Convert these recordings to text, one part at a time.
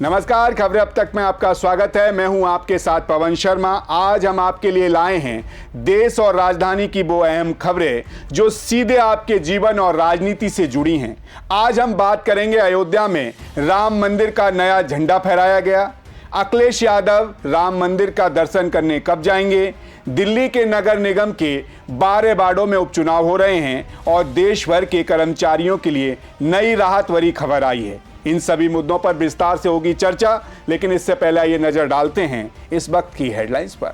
नमस्कार, खबरें अब तक में आपका स्वागत है। मैं हूं आपके साथ पवन शर्मा। आज हम आपके लिए लाए हैं देश और राजधानी की वो अहम खबरें जो सीधे आपके जीवन और राजनीति से जुड़ी हैं। आज हम बात करेंगे अयोध्या में राम मंदिर का नया झंडा फहराया गया। अखिलेश यादव राम मंदिर का दर्शन करने कब जाएंगे? दिल्ली के नगर निगम के 12 वार्डों में उपचुनाव हो रहे हैं और देश भर के कर्मचारियों के लिए नई राहत भरी खबर आई है। इन सभी मुद्दों पर विस्तार से होगी चर्चा, लेकिन इससे पहले ये नजर डालते हैं इस वक्त की हेडलाइंस पर।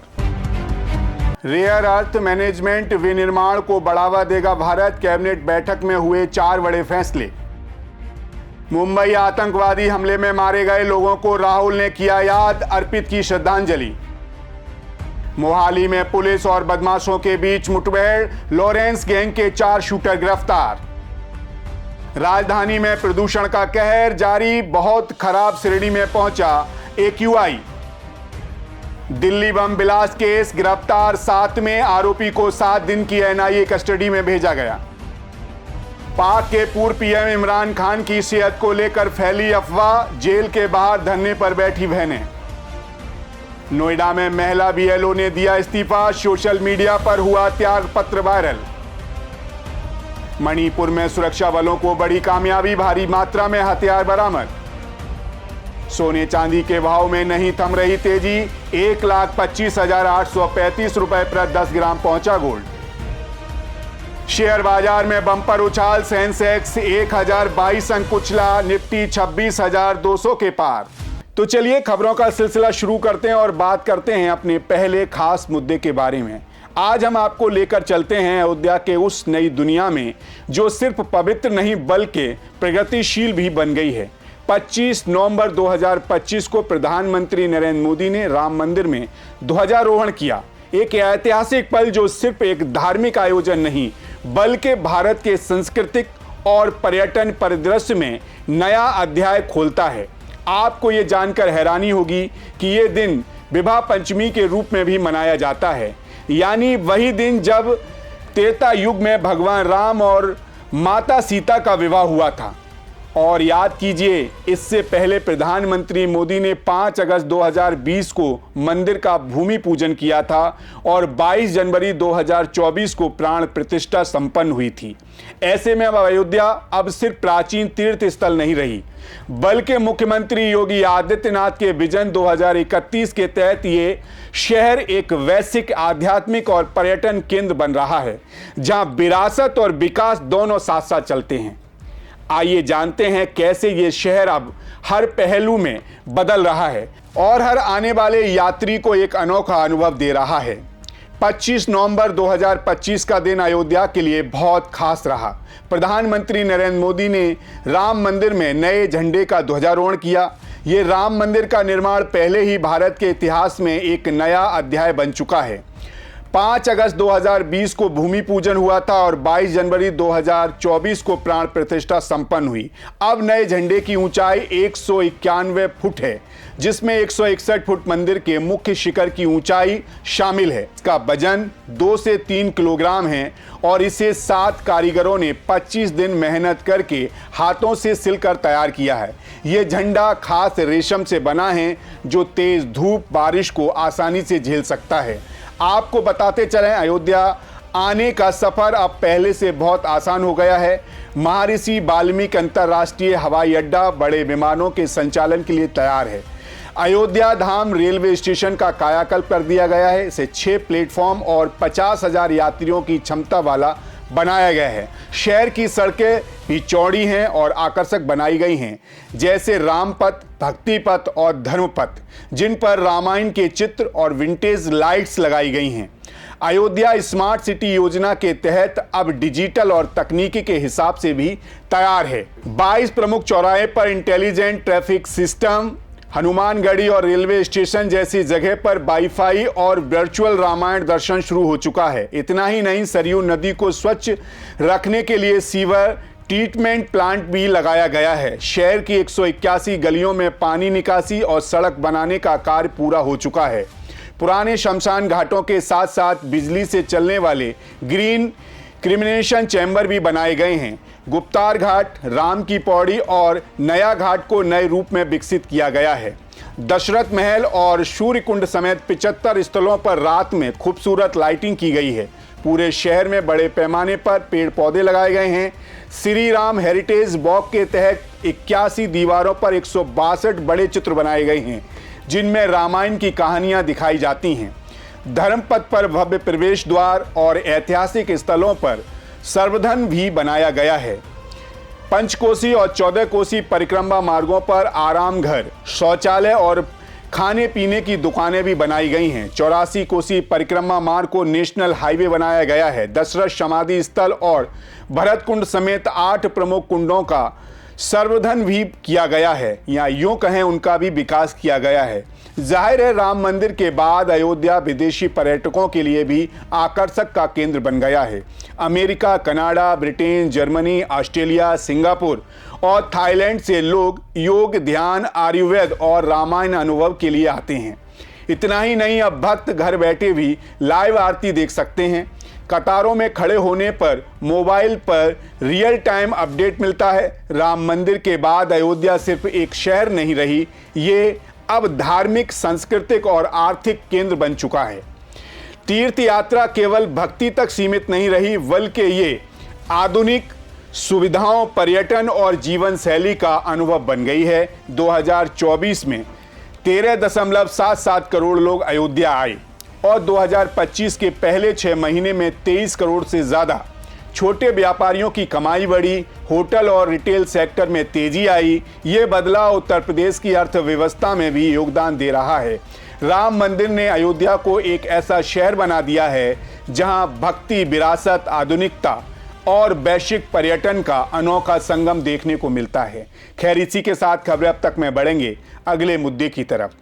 रेयर अर्थ मैनेजमेंट विनिर्माण को बढ़ावा देगा भारत। कैबिनेट बैठक में हुए 4 बड़े फैसले। मुंबई आतंकवादी हमले में मारे गए लोगों को राहुल ने किया याद, अर्पित की श्रद्धांजलि। मोहाली में पुलिस और बदमाशों के बीच मुठभेड़, लॉरेंस गैंग के 4 शूटर गिरफ्तार। राजधानी में प्रदूषण का कहर जारी, बहुत खराब श्रेणी में पहुंचा AQI। दिल्ली बम विलास केस, गिरफ्तार 7वें आरोपी को 7 दिन की NIA कस्टडी में भेजा गया। पाक के पूर्व PM इमरान खान की सेहत को लेकर फैली अफवाह, जेल के बाहर धरने पर बैठी बहनें। नोएडा में महिला BLO ने दिया इस्तीफा, सोशल मीडिया पर हुआ त्याग पत्र वायरल। मणिपुर में सुरक्षा बलों को बड़ी कामयाबी, भारी मात्रा में हथियार बरामद। सोने चांदी के भाव में नहीं थम रही तेजी, 1,25,835 रुपए प्रति 10 ग्राम पहुंचा गोल्ड। शेयर बाजार में बंपर उछाल, सेंसेक्स 1022 अंक कुचला, निफ्टी 26,200 के पार। तो चलिए खबरों का सिलसिला शुरू करते हैं और बात करते हैं अपने पहले खास मुद्दे के बारे में। आज हम आपको लेकर चलते हैं अयोध्या के उस नई दुनिया में जो सिर्फ पवित्र नहीं बल्कि प्रगतिशील भी बन गई है। 25 नवंबर 2025 को प्रधानमंत्री नरेंद्र मोदी ने राम मंदिर में ध्वजारोहण किया। एक ऐतिहासिक पल जो सिर्फ एक धार्मिक आयोजन नहीं बल्कि भारत के सांस्कृतिक और पर्यटन परिदृश्य में नया अध्याय खोलता है। आपको ये जानकर हैरानी होगी कि ये दिन विवाह पंचमी के रूप में भी मनाया जाता है, यानी वही दिन जब त्रेता युग में भगवान राम और माता सीता का विवाह हुआ था। और याद कीजिए, इससे पहले प्रधानमंत्री मोदी ने 5 अगस्त 2020 को मंदिर का भूमि पूजन किया था और 22 जनवरी 2024 को प्राण प्रतिष्ठा संपन्न हुई थी। ऐसे में अब अयोध्या अब सिर्फ प्राचीन तीर्थ स्थल नहीं रही बल्कि मुख्यमंत्री योगी आदित्यनाथ के विजन 2031 के तहत ये शहर एक वैश्विक आध्यात्मिक और पर्यटन केंद्र बन रहा है, जहां विरासत और विकास दोनों साथ साथ चलते हैं। आइए जानते हैं कैसे ये शहर अब हर पहलू में बदल रहा है और हर आने वाले यात्री को एक अनोखा अनुभव दे रहा है। 25 नवंबर 2025 का दिन अयोध्या के लिए बहुत खास रहा। प्रधानमंत्री नरेंद्र मोदी ने राम मंदिर में नए झंडे का ध्वजारोहण किया। ये राम मंदिर का निर्माण पहले ही भारत के इतिहास में एक नया अध्याय बन चुका है। 5 अगस्त 2020 को भूमि पूजन हुआ था और 22 जनवरी 2024 को प्राण प्रतिष्ठा संपन्न हुई। अब नए झंडे की ऊंचाई 191 फुट है, जिसमें 161 फुट मंदिर के मुख्य शिखर की ऊंचाई शामिल है। इसका वजन 2 से 3 किलोग्राम है और इसे 7 कारीगरों ने 25 दिन मेहनत करके हाथों से सिलकर तैयार किया है। ये झंडा खास रेशम से बना है जो तेज धूप बारिश को आसानी से झेल सकता है। आपको बताते चलें, अयोध्या आने का सफर अब पहले से बहुत आसान हो गया है। महर्षि वाल्मीकि अंतर्राष्ट्रीय हवाई अड्डा बड़े विमानों के संचालन के लिए तैयार है। अयोध्या धाम रेलवे स्टेशन का कायाकल्प कर दिया गया है। इसे 6 प्लेटफॉर्म और 50,000 यात्रियों की क्षमता वाला बनाया गया है। शहर की सड़कें भी चौड़ी हैं और आकर्षक बनाई गई हैं, जैसे रामपथ, भक्ति पथ और धर्मपथ, जिन पर रामायण के चित्र और विंटेज लाइट्स लगाई गई हैं। अयोध्या स्मार्ट सिटी योजना के तहत अब डिजिटल और तकनीकी के हिसाब से भी तैयार है। 22 प्रमुख चौराहे पर इंटेलिजेंट ट्रैफिक सिस्टम, हनुमानगढ़ी और रेलवे स्टेशन जैसी जगह पर वाईफाई और वर्चुअल रामायण दर्शन शुरू हो चुका है। इतना ही नहीं, सरयू नदी को स्वच्छ रखने के लिए सीवर ट्रीटमेंट प्लांट भी लगाया गया है। शहर की 181 गलियों में पानी निकासी और सड़क बनाने का कार्य पूरा हो चुका है। पुराने शमशान घाटों के साथ साथ बिजली से चलने वाले ग्रीन क्रिमिनेशन चैम्बर भी बनाए गए हैं। गुप्तार घाट, राम की पौड़ी और नया घाट को नए रूप में विकसित किया गया है। दशरथ महल और सूर्य कुंड समेत 75 स्थलों पर रात में खूबसूरत लाइटिंग की गई है। पूरे शहर में बड़े पैमाने पर पेड़ पौधे लगाए गए हैं। श्री राम हेरिटेज वॉक के तहत 81 दीवारों पर 162 बड़े चित्र बनाए गए हैं, जिनमें रामायण की कहानियां दिखाई जाती हैं। धर्मपथ पर भव्य प्रवेश द्वार और ऐतिहासिक स्थलों पर सर्वधन भी बनाया गया है। पंचकोसी और 14 कोसी परिक्रमा मार्गों पर आराम घर, शौचालय और खाने पीने की दुकानें भी बनाई गई हैं। 84 कोसी परिक्रमा मार्ग को नेशनल हाईवे बनाया गया है। दशरथ समाधि स्थल और भरत कुंड समेत 8 प्रमुख कुंडों का सर्वधन भी किया गया है, या यूं कहें उनका भी विकास किया गया है। जाहिर है, राम मंदिर के बाद अयोध्या विदेशी पर्यटकों के लिए भी आकर्षक का केंद्र बन गया है। America, Canada, Britain, Germany, Australia, Singapore और थाईलैंड से लोग योग, ध्यान, आयुर्वेद और रामायण अनुभव के लिए आते हैं। इतना ही नहीं, अब भक्त घर बैठे भी लाइव आरती देख सकते हैं। कतारों में खड़े होने पर मोबाइल पर रियल टाइम अपडेट मिलता है। राम मंदिर के बाद अयोध्या सिर्फ एक शहर नहीं रही, ये अब धार्मिक, सांस्कृतिक और आर्थिक केंद्र बन चुका है। तीर्थ यात्रा केवल भक्ति तक सीमित नहीं रही, बल्कि ये आधुनिक सुविधाओं, पर्यटन और जीवन शैली का अनुभव बन गई है। 2024 में 13.77 करोड़ लोग अयोध्या आए और 2025 के पहले 6 महीने में 23 करोड़ से ज़्यादा। छोटे व्यापारियों की कमाई बढ़ी, होटल और रिटेल सेक्टर में तेजी आई। ये बदलाव उत्तर प्रदेश की अर्थव्यवस्था में भी योगदान दे रहा है। राम मंदिर ने अयोध्या को एक ऐसा शहर बना दिया है जहां भक्ति, विरासत, आधुनिकता और वैश्विक पर्यटन का अनोखा संगम देखने को मिलता है। खैर, इसी के साथ खबरें अब तक में बढ़ेंगे अगले मुद्दे की तरफ।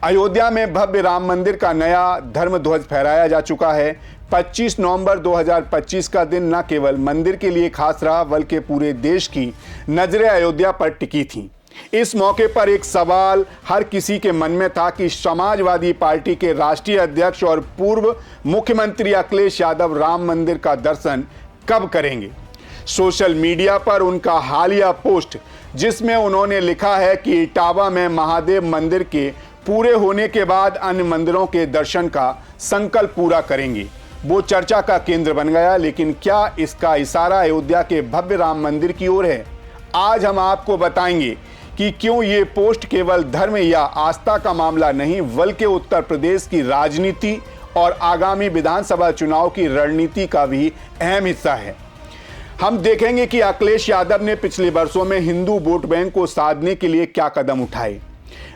अयोध्या में भव्य राम मंदिर का नया धर्म ध्वज फहराया जा चुका है। 25 नवंबर 2025 का दिन न केवल मंदिर के लिए खास रहा, बल्कि पूरे देश की नजरें अयोध्या पर टिकी थीं। इस मौके पर एक सवाल हर किसी के मन में था कि समाजवादी पार्टी के राष्ट्रीय अध्यक्ष और पूर्व मुख्यमंत्री अखिलेश यादव राम मंदिर का दर्शन कब करेंगे। सोशल मीडिया पर उनका हालिया पोस्ट, जिसमें उन्होंने लिखा है कि इटावा में महादेव मंदिर के पूरे होने के बाद अन्य मंदिरों के दर्शन का संकल्प पूरा करेंगे, वो चर्चा का केंद्र बन गया। लेकिन क्या इसका इशारा अयोध्या के भव्य राम मंदिर की ओर है? आज हम आपको बताएंगे कि क्यों ये पोस्ट केवल धर्म या आस्था का मामला नहीं, बल्कि उत्तर प्रदेश की राजनीति और आगामी विधानसभा चुनाव की रणनीति का भी अहम हिस्सा है। हम देखेंगे कि अखिलेश यादव ने पिछले वर्षों में हिंदू वोट बैंक को साधने के लिए क्या कदम उठाए,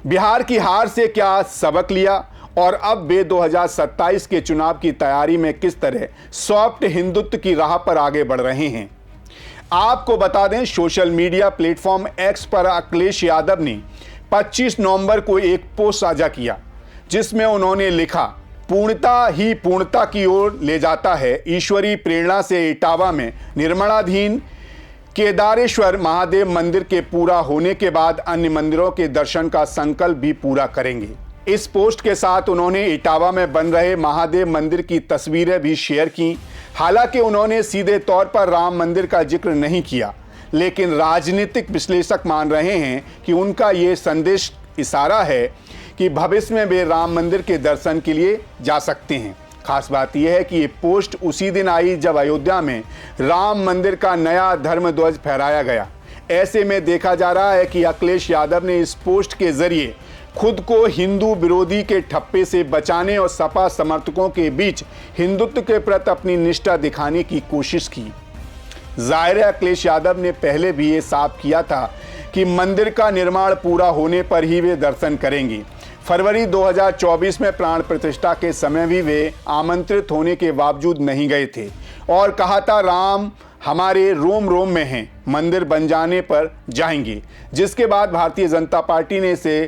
बिहार की हार से क्या सबक लिया और अब वे 2027 के चुनाव की तैयारी में किस तरह सॉफ्ट हिंदुत्व की राह पर आगे बढ़ रहे हैं। आपको बता दें, सोशल मीडिया प्लेटफॉर्म एक्स पर अखिलेश यादव ने 25 नवंबर को एक पोस्ट साझा किया, जिसमें उन्होंने लिखा, पूर्णता ही पूर्णता की ओर ले जाता है। ईश्वरी प्रेरणा से इटावा में निर्माणाधीन केदारेश्वर महादेव मंदिर के पूरा होने के बाद अन्य मंदिरों के दर्शन का संकल्प भी पूरा करेंगे। इस पोस्ट के साथ उन्होंने इटावा में बन रहे महादेव मंदिर की तस्वीरें भी शेयर की। हालांकि उन्होंने सीधे तौर पर राम मंदिर का जिक्र नहीं किया, लेकिन राजनीतिक विश्लेषक मान रहे हैं कि उनका ये संदेश इशारा है कि भविष्य में वे राम मंदिर के दर्शन के लिए जा सकते हैं। खास बात यह है कि ये पोस्ट उसी दिन आई जब अयोध्या में राम मंदिर का नया धर्म ध्वज फहराया गया। ऐसे में देखा जा रहा है कि अखिलेश यादव ने इस पोस्ट के जरिए खुद को हिंदू विरोधी के ठप्पे से बचाने और सपा समर्थकों के बीच हिंदुत्व के प्रति अपनी निष्ठा दिखाने की कोशिश की। जाहिर है, अखिलेश यादव ने पहले भी ये साफ किया था कि मंदिर का निर्माण पूरा होने पर ही वे दर्शन करेंगे। फरवरी 2024 में प्राण प्रतिष्ठा के समय भी वे आमंत्रित होने के बावजूद नहीं गए थे और कहा था, राम हमारे रोम रोम में हैं, मंदिर बन जाने पर जाएंगे। जिसके बाद भारतीय जनता पार्टी ने इसे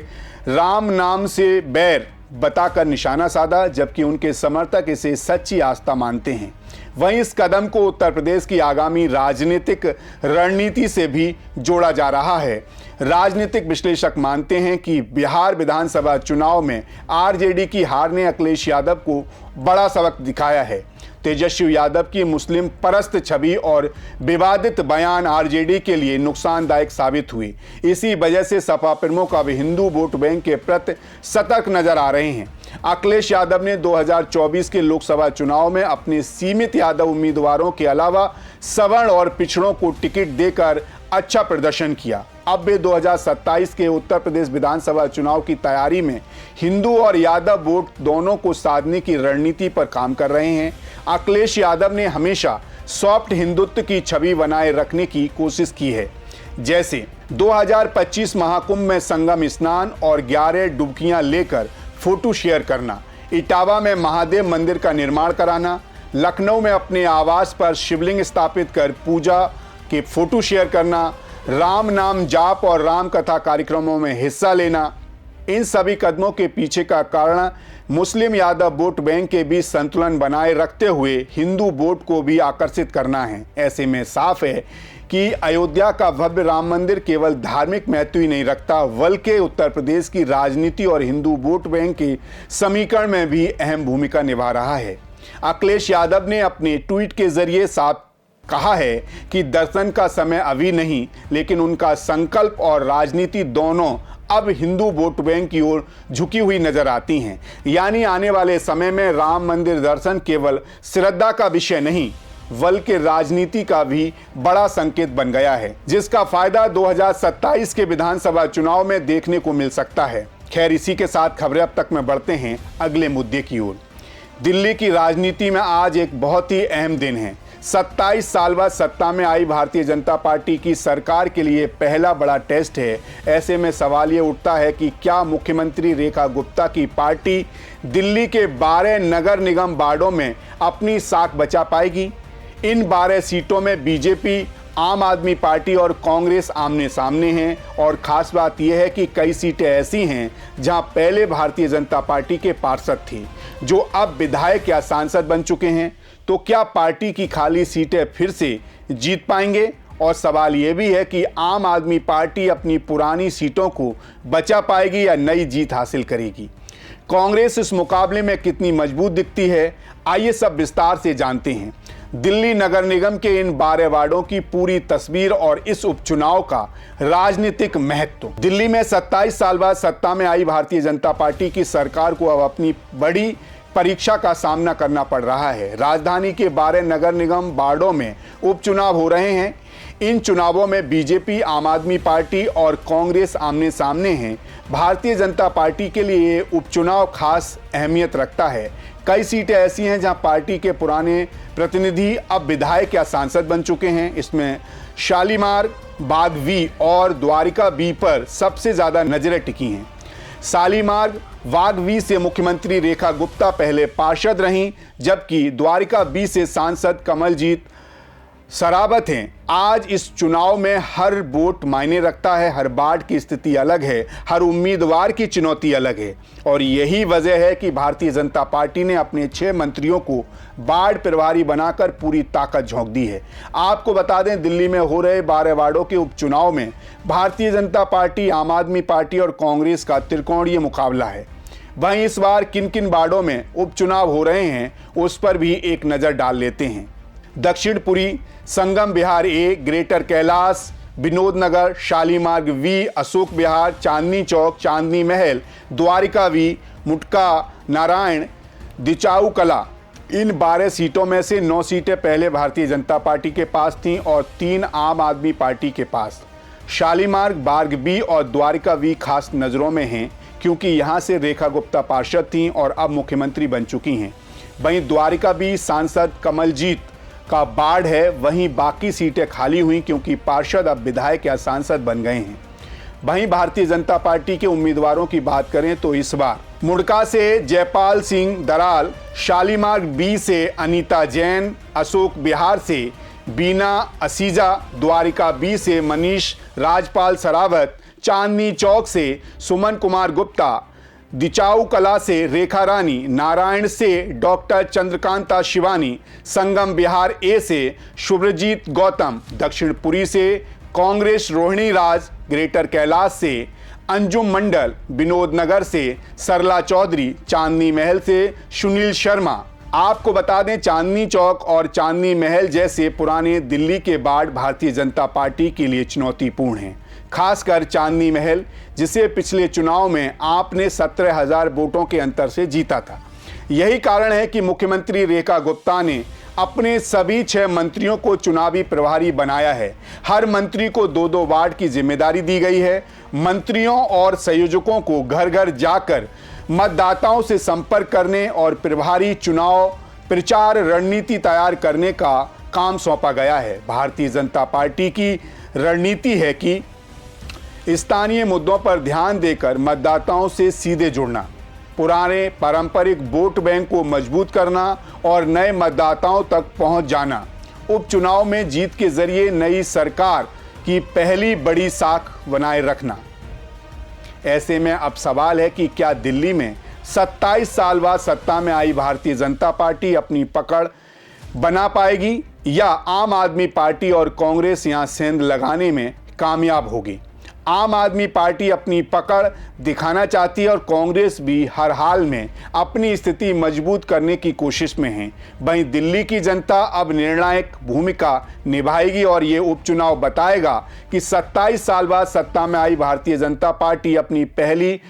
राम नाम से बैर बताकर निशाना साधा, जबकि उनके समर्थक इसे सच्ची आस्था मानते हैं। वहीं इस कदम को उत्तर प्रदेश की आगामी राजनीतिक रणनीति से भी जोड़ा जा रहा है। राजनीतिक विश्लेषक मानते हैं कि बिहार विधानसभा चुनाव में आरजेडी की हार ने अखिलेश यादव को बड़ा सबक दिखाया है। तेजस्वी यादव की मुस्लिम परस्त छवि और विवादित बयान आरजेडी के लिए नुकसानदायक साबित हुए। इसी वजह से सपा प्रमुख अब हिंदू वोट बैंक के प्रति सतर्क नजर आ रहे हैं। अखिलेश यादव ने 2024 के लोकसभा चुनाव में अपने सीमित यादव उम्मीदवारों के अलावा सवर्ण और पिछड़ों को टिकट देकर अच्छा प्रदर्शन किया। अब वे 2027 के उत्तर प्रदेश विधानसभा चुनाव की तैयारी में हिंदू और यादव वोट दोनों को साधने की रणनीति पर काम कर रहे हैं। अखिलेश यादव ने हमेशा सॉफ्ट हिंदुत्व की छवि बनाए रखने की कोशिश की है, जैसे 2025 महाकुंभ में संगम स्नान और 11 डुबकियां लेकर फोटो शेयर करना, इटावा में महादेव मंदिर का निर्माण कराना, लखनऊ में अपने आवास पर शिवलिंग स्थापित कर पूजा के फोटो शेयर करना, राम नाम जाप और राम कथा कार्यक्रमों में हिस्सा लेना। इन सभी कदमों के पीछे का कारण मुस्लिम यादव वोट बैंक के बीच संतुलन बनाए रखते हुए हिंदू वोट को भी आकर्षित करना है। ऐसे में साफ है कि अयोध्या का भव्य राम मंदिर केवल धार्मिक महत्व ही नहीं रखता, बल्कि उत्तर प्रदेश की राजनीति और हिंदू वोट बैंक के समीकरण में भी अहम भूमिका निभा रहा है। अखिलेश यादव ने अपने ट्वीट के जरिए साफ कहा है कि दर्शन का समय अभी नहीं, लेकिन उनका संकल्प और राजनीति दोनों अब हिंदू वोट बैंक की ओर झुकी हुई नजर आती हैं। यानी आने वाले समय में राम मंदिर दर्शन केवल श्रद्धा का विषय नहीं, बल्कि राजनीति का भी बड़ा संकेत बन गया है, जिसका फायदा 2027 के विधानसभा चुनाव में देखने को मिल सकता है। खैर, इसी के साथ खबरें अब तक में बढ़ते हैं अगले मुद्दे की ओर। दिल्ली की राजनीति में आज एक बहुत ही अहम दिन है। 27 साल बाद सत्ता में आई भारतीय जनता पार्टी की सरकार के लिए पहला बड़ा टेस्ट है। ऐसे में सवाल ये उठता है कि क्या मुख्यमंत्री रेखा गुप्ता की पार्टी दिल्ली के 12 नगर निगम वार्डों में अपनी साख बचा पाएगी? इन 12 सीटों में बीजेपी, आम आदमी पार्टी और कांग्रेस आमने सामने हैं, और खास बात यह है कि कई सीटें ऐसी हैं जहां पहले भारतीय जनता पार्टी के पार्षद थे जो अब विधायक या सांसद बन चुके हैं। तो क्या पार्टी की खाली सीटें फिर से जीत पाएंगे? और सवाल यह भी है कि आम आदमी पार्टी अपनी पुरानी सीटों को बचा पाएगी या नई जीत हासिल करेगी? कांग्रेस इस मुकाबले में कितनी मजबूत दिखती है, आइए सब विस्तार से जानते हैं। दिल्ली नगर निगम के इन 12 वार्डों की पूरी तस्वीर और इस उपचुनाव का राजनीतिक महत्व। दिल्ली में 27 साल बाद सत्ता में आई भारतीय जनता पार्टी की सरकार को अब अपनी बड़ी परीक्षा का सामना करना पड़ रहा है। राजधानी के 12 नगर निगम वार्डों में उपचुनाव हो रहे हैं। इन चुनावों में बीजेपी, आम आदमी पार्टी और कांग्रेस आमने सामने हैं। भारतीय जनता पार्टी के लिए ये उपचुनाव खास अहमियत रखता है। कई सीटें ऐसी हैं जहां पार्टी के पुराने प्रतिनिधि अब विधायक या सांसद बन चुके हैं। इसमें शालीमार, बाग वी और द्वारिका बी पर सबसे ज़्यादा नजरें टिकी हैं। शालीमार वाग वी से मुख्यमंत्री रेखा गुप्ता पहले पार्षद रहीं, जबकि द्वारिका बी से सांसद कमलजीत सरावत हैं। आज इस चुनाव में हर वोट मायने रखता है, हर वार्ड की स्थिति अलग है, हर उम्मीदवार की चुनौती अलग है, और यही वजह है कि भारतीय जनता पार्टी ने अपने 6 मंत्रियों को वार्ड प्रभारी बनाकर पूरी ताकत झोंक दी है। आपको बता दें, दिल्ली में हो रहे 12 वार्डों के उपचुनाव में भारतीय जनता पार्टी, आम आदमी पार्टी और कांग्रेस का त्रिकोणीय मुकाबला है। वहीं इस बार किन किन वार्डों में उपचुनाव हो रहे हैं उस पर भी एक नज़र डाल लेते हैं। Dakshinpuri, Sangam Vihar A, Greater Kailash, Vinod Nagar, Shalimar Bagh V, Ashok Vihar, Chandni Chowk, Chandni Mahal, Dwarka V, Mundka Narayana, Dichaon Kalan. इन 12 सीटों में से 9 सीटें पहले भारतीय जनता पार्टी के पास थीं और 3 आम आदमी पार्टी के पास। शालीमार्ग, बार्ग बी और द्वारिका वी खास नज़रों में हैं, क्योंकि यहाँ से रेखा गुप्ता पार्षद थीं और अब मुख्यमंत्री बन चुकी हैं। वहीं द्वारिका बी सांसद कमलजीत का वार्ड है, वहीं बाकी सीटें खाली हुई क्योंकि पार्षद अब विधायक या सांसद बन गए हैं। वहीं भारतीय जनता पार्टी के उम्मीदवारों की बात करें तो इस बार मुड़का से जयपाल सिंह दराल, शालीमार्ग बी से अनीता जैन, अशोक विहार से बीना असीजा, द्वारिका बी से मनीष राजपाल सरावत, चांदनी चौक से सुमन कुमार गुप्ता, दिचाऊ कला से रेखा रानी, नारायण से डॉक्टर चंद्रकांता शिवानी, संगम विहार ए से शुभ्रजीत गौतम, दक्षिणपुरी से कांग्रेस रोहिणी राज ग्रेटर कैलाश से, अंजुम मंडल विनोद नगर से, सरला चौधरी चांदनी महल से, सुनील शर्मा। आपको बता दें, चांदनी चौक और चांदनी महल जैसे पुराने दिल्ली के वार्ड भारतीय जनता पार्टी के लिए चुनौतीपूर्ण हैं। खासकर चांदनी महल, जिसे पिछले चुनाव में आपने 17,000 वोटों के अंतर से जीता था। यही कारण है कि मुख्यमंत्री रेखा गुप्ता ने अपने सभी 6 मंत्रियों को चुनावी प्रभारी बनाया है। हर मंत्री को 2-2 वार्ड की जिम्मेदारी दी गई है। मंत्रियों और संयोजकों को घर घर जाकर मतदाताओं से संपर्क करने और प्रभारी चुनाव प्रचार रणनीति तैयार करने का काम सौंपा गया है। भारतीय जनता पार्टी की रणनीति है कि स्थानीय मुद्दों पर ध्यान देकर मतदाताओं से सीधे जुड़ना, पुराने पारंपरिक वोट बैंक को मजबूत करना और नए मतदाताओं तक पहुंच जाना। उपचुनाव में जीत के जरिए नई सरकार की पहली बड़ी साख बनाए रखना। ऐसे में अब सवाल है कि क्या दिल्ली में 27 साल बाद सत्ता में आई भारतीय जनता पार्टी अपनी पकड़ बना पाएगी या आम आदमी पार्टी और कांग्रेस यहां सेंध लगाने में कामयाब होगी। आम आदमी पार्टी अपनी पकड़ दिखाना चाहती है और कांग्रेस भी हर हाल में अपनी स्थिति मजबूत करने की कोशिश में है। वहीं दिल्ली की जनता अब निर्णायक भूमिका निभाएगी और ये उपचुनाव बताएगा कि 27 साल बाद सत्ता में आई भारतीय जनता पार्टी अपनी पहली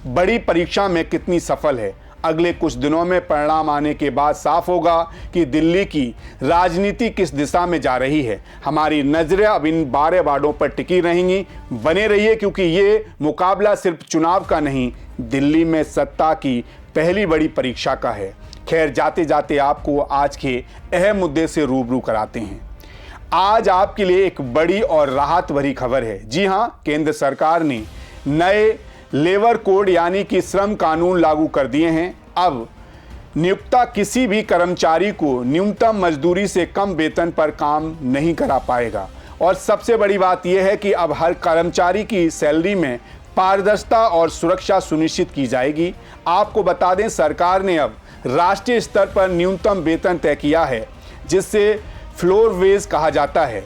बड़ी परीक्षा में कितनी सफल है। अगले कुछ दिनों में परिणाम आने के बाद साफ होगा कि दिल्ली की राजनीति किस दिशा में जा रही है। हमारी नजरें अब इन 12 वार्डों पर टिकी रहेंगी। बने रहिए, क्योंकि ये मुकाबला सिर्फ चुनाव का नहीं, दिल्ली में सत्ता की पहली बड़ी परीक्षा का है। खैर, जाते जाते आपको आज के अहम मुद्दे से रूबरू कराते हैं। आज आपके लिए एक बड़ी और राहत भरी खबर है। जी हां, केंद्र सरकार ने नए लेबर कोड यानी कि श्रम कानून लागू कर दिए हैं। अब नियोक्ता किसी भी कर्मचारी को न्यूनतम मजदूरी से कम वेतन पर काम नहीं करा पाएगा। और सबसे बड़ी बात यह है कि अब हर कर्मचारी की सैलरी में पारदर्शिता और सुरक्षा सुनिश्चित की जाएगी। आपको बता दें, सरकार ने अब राष्ट्रीय स्तर पर न्यूनतम वेतन तय किया है, जिससे फ्लोर वेज कहा जाता है।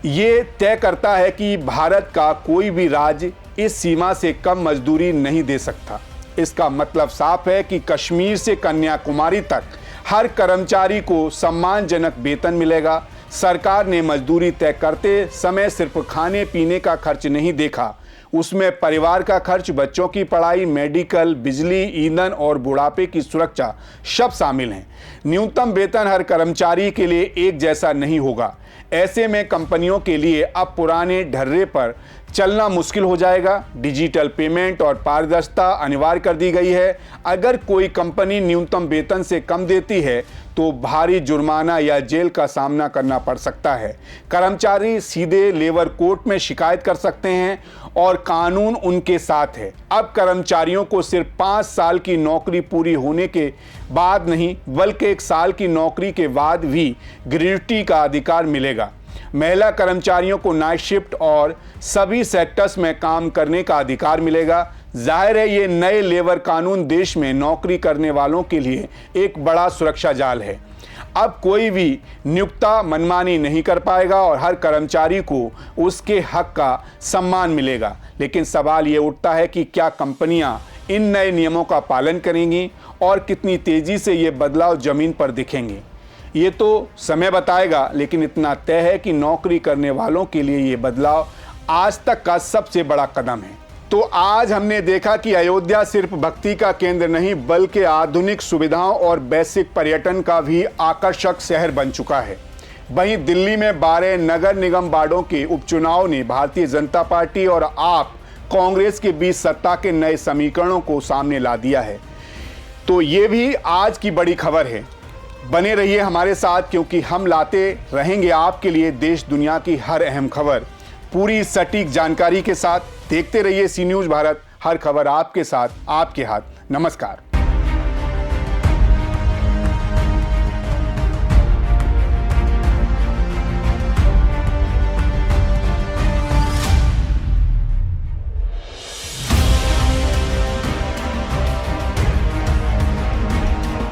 ये तय करता है कि भारत का कोई भी राज्य इस सीमा से कम मजदूरी नहीं दे सकता। इसका मतलब साफ है कि कश्मीर से कन्याकुमारी तक हर कर्मचारी को सम्मानजनक वेतन मिलेगा। सरकार ने मजदूरी तय करते समय सिर्फ खाने पीने का खर्च नहीं देखा, उसमें परिवार का खर्च, बच्चों की पढ़ाई, मेडिकल, बिजली, ईंधन और बुढ़ापे की सुरक्षा सब शामिल हैं। न्यूनतम वेतन हर कर्मचारी के लिए एक जैसा नहीं होगा। ऐसे में कंपनियों के लिए अब पुराने ढर्रे पर चलना मुश्किल हो जाएगा। डिजिटल पेमेंट और पारदर्शिता अनिवार्य कर दी गई है। अगर कोई कंपनी न्यूनतम वेतन से कम देती है तो भारी जुर्माना या जेल का सामना करना पड़ सकता है। कर्मचारी सीधे लेबर कोर्ट में शिकायत कर सकते हैं और कानून उनके साथ है। अब कर्मचारियों को सिर्फ 5 साल की नौकरी पूरी होने के बाद नहीं, बल्कि 1 साल की नौकरी के बाद भी ग्रेच्युटी का अधिकार मिलेगा। महिला कर्मचारियों को नाइट शिफ्ट और सभी सेक्टर्स में काम करने का अधिकार मिलेगा। जाहिर है, ये नए लेबर कानून देश में नौकरी करने वालों के लिए एक बड़ा सुरक्षा जाल है। अब कोई भी नियोक्ता मनमानी नहीं कर पाएगा और हर कर्मचारी को उसके हक का सम्मान मिलेगा। लेकिन सवाल ये उठता है कि क्या कंपनियां इन नए नियमों का पालन करेंगी और कितनी तेजी से ये बदलाव जमीन पर दिखेंगे, ये तो समय बताएगा। लेकिन इतना तय है कि नौकरी करने वालों के लिए ये बदलाव आज तक का सबसे बड़ा कदम है। तो आज हमने देखा कि अयोध्या सिर्फ भक्ति का केंद्र नहीं, बल्कि आधुनिक सुविधाओं और वैश्विक पर्यटन का भी आकर्षक शहर बन चुका है। वहीं दिल्ली में 12 नगर निगम वार्डों के उपचुनाव ने भारतीय जनता पार्टी और आप कांग्रेस के बीच सत्ता के नए समीकरणों को सामने ला दिया है। तो ये भी आज की बड़ी खबर है। बने रहिए हमारे साथ, क्योंकि हम लाते रहेंगे आपके लिए देश दुनिया की हर अहम खबर पूरी सटीक जानकारी के साथ। देखते रहिए सी न्यूज़ भारत, हर खबर आपके साथ, आपके हाथ। नमस्कार।